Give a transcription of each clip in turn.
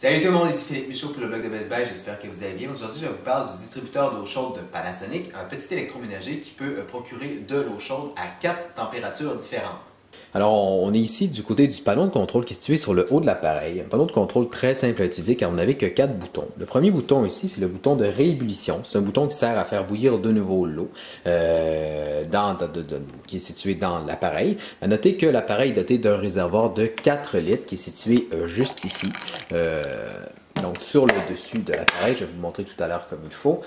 Salut tout le monde, ici Philippe Michaud pour le blog de Best Buy, j'espère que vous allez bien. Aujourd'hui, je vais vous parler du distributeur d'eau chaude de Panasonic, un petit électroménager qui peut procurer de l'eau chaude à 4 températures différentes. Alors, on est ici du côté du panneau de contrôle qui est situé sur le haut de l'appareil. Un panneau de contrôle très simple à utiliser car vous n'avez que 4 boutons. Le premier bouton ici, c'est le bouton de réébullition. C'est un bouton qui sert à faire bouillir de nouveau l'eau qui est situé dans l'appareil. À noter que l'appareil est doté d'un réservoir de 4 litres qui est situé juste ici. Donc sur le dessus de l'appareil, je vais vous montrer tout à l'heure comme il faut.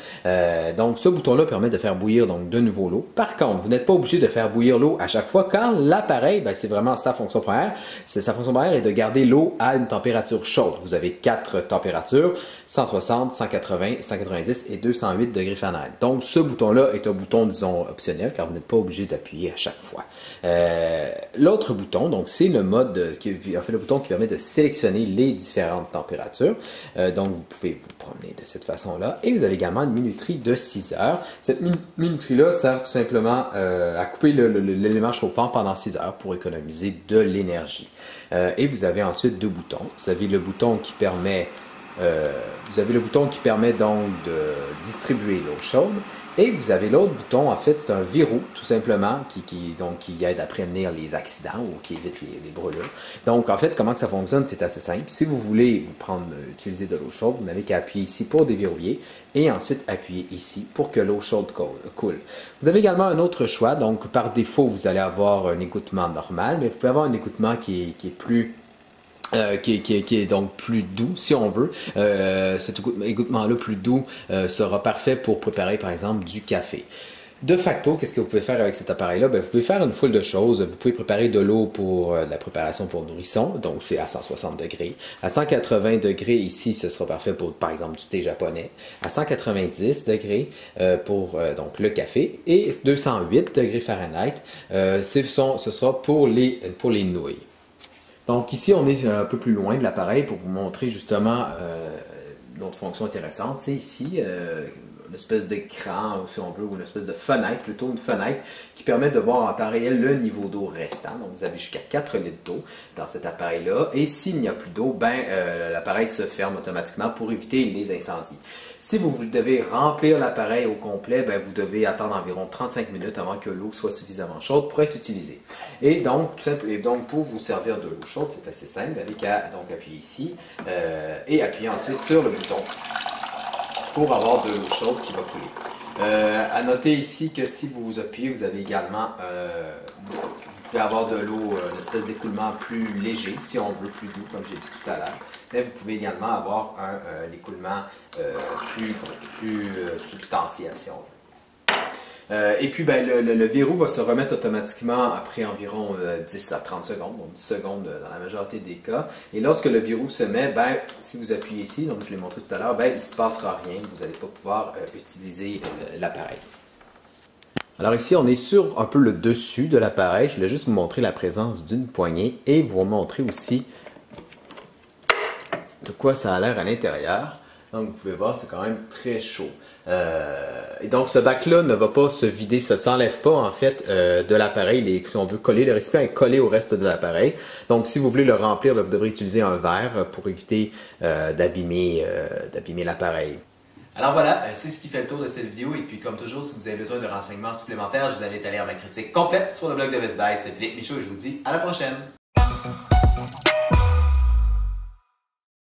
Donc ce bouton-là permet de faire bouillir donc de nouveau l'eau. Par contre, vous n'êtes pas obligé de faire bouillir l'eau à chaque fois car l'appareil, c'est vraiment sa fonction première. Sa fonction première est de garder l'eau à une température chaude. Vous avez 4 températures, 160, 180, 190 et 208 degrés Fahrenheit. Donc ce bouton-là est un bouton, disons, optionnel car vous n'êtes pas obligé d'appuyer à chaque fois. L'autre bouton, donc c'est le le bouton qui permet de sélectionner les différentes températures. Donc, vous pouvez vous promener de cette façon-là. Et vous avez également une minuterie de 6 heures. Cette minuterie-là sert tout simplement à couper l'élément chauffant pendant 6 heures pour économiser de l'énergie. Et vous avez ensuite deux boutons. Vous avez le bouton qui permet donc de distribuer l'eau chaude. Et vous avez l'autre bouton, en fait, c'est un verrou, tout simplement, qui aide à prévenir les accidents ou qui évite les brûlures. Donc, en fait, comment que ça fonctionne, c'est assez simple. Si vous voulez utiliser de l'eau chaude, vous n'avez qu'à appuyer ici pour déverrouiller et ensuite appuyer ici pour que l'eau chaude coule. Vous avez également un autre choix. Donc, par défaut, vous allez avoir un égouttement normal, mais vous pouvez avoir un égouttement qui est plus... qui est donc plus doux si on veut. Cet égouttement-là plus doux sera parfait pour préparer par exemple du café. De facto, qu'est-ce que vous pouvez faire avec cet appareil-là? Vous pouvez faire une foule de choses. Vous pouvez préparer de l'eau pour la préparation pour nourrisson, donc c'est à 160 degrés. À 180 degrés ici, ce sera parfait pour par exemple du thé japonais. À 190 degrés pour donc le café et 208 degrés Fahrenheit, ce sera pour les nouilles. Donc ici, on est un peu plus loin de l'appareil pour vous montrer justement notre fonction intéressante. C'est ici une espèce d'écran, si on veut, ou une espèce de fenêtre, plutôt une fenêtre, qui permet de voir en temps réel le niveau d'eau restant. Donc vous avez jusqu'à 4 litres d'eau dans cet appareil-là. Et s'il n'y a plus d'eau, l'appareil se ferme automatiquement pour éviter les incendies. Si vous devez remplir l'appareil au complet, vous devez attendre environ 35 minutes avant que l'eau soit suffisamment chaude pour être utilisée. Et donc, pour vous servir de l'eau chaude, c'est assez simple. Vous n'avez qu'à appuyer ici et appuyer ensuite sur le bouton pour avoir de l'eau chaude qui va couler. À noter ici que si vous appuyez, vous avez également, vous pouvez avoir de l'eau, une espèce d'écoulement plus léger, si on veut plus doux, comme j'ai dit tout à l'heure. Mais vous pouvez également avoir un écoulement plus substantiel, si on veut. Et puis, le verrou va se remettre automatiquement après environ 10 à 30 secondes, donc 10 secondes dans la majorité des cas. Et lorsque le verrou se met, si vous appuyez ici, donc je l'ai montré tout à l'heure, il ne se passera rien, vous n'allez pas pouvoir utiliser l'appareil. Alors ici, on est sur un peu le dessus de l'appareil. Je voulais juste vous montrer la présence d'une poignée et vous montrer aussi de quoi ça a l'air à l'intérieur. Donc vous pouvez voir, c'est quand même très chaud. Et donc ce bac-là ne va pas se vider, ça ne s'enlève pas en fait de l'appareil. Si on veut coller, le récipient est collé au reste de l'appareil. Donc si vous voulez le remplir, vous devrez utiliser un verre pour éviter d'abîmer l'appareil. Alors voilà, c'est ce qui fait le tour de cette vidéo. Et puis comme toujours, si vous avez besoin de renseignements supplémentaires, je vous invite à lire ma critique complète sur le blog de Best Buy. C'était Philippe Michaud et je vous dis à la prochaine!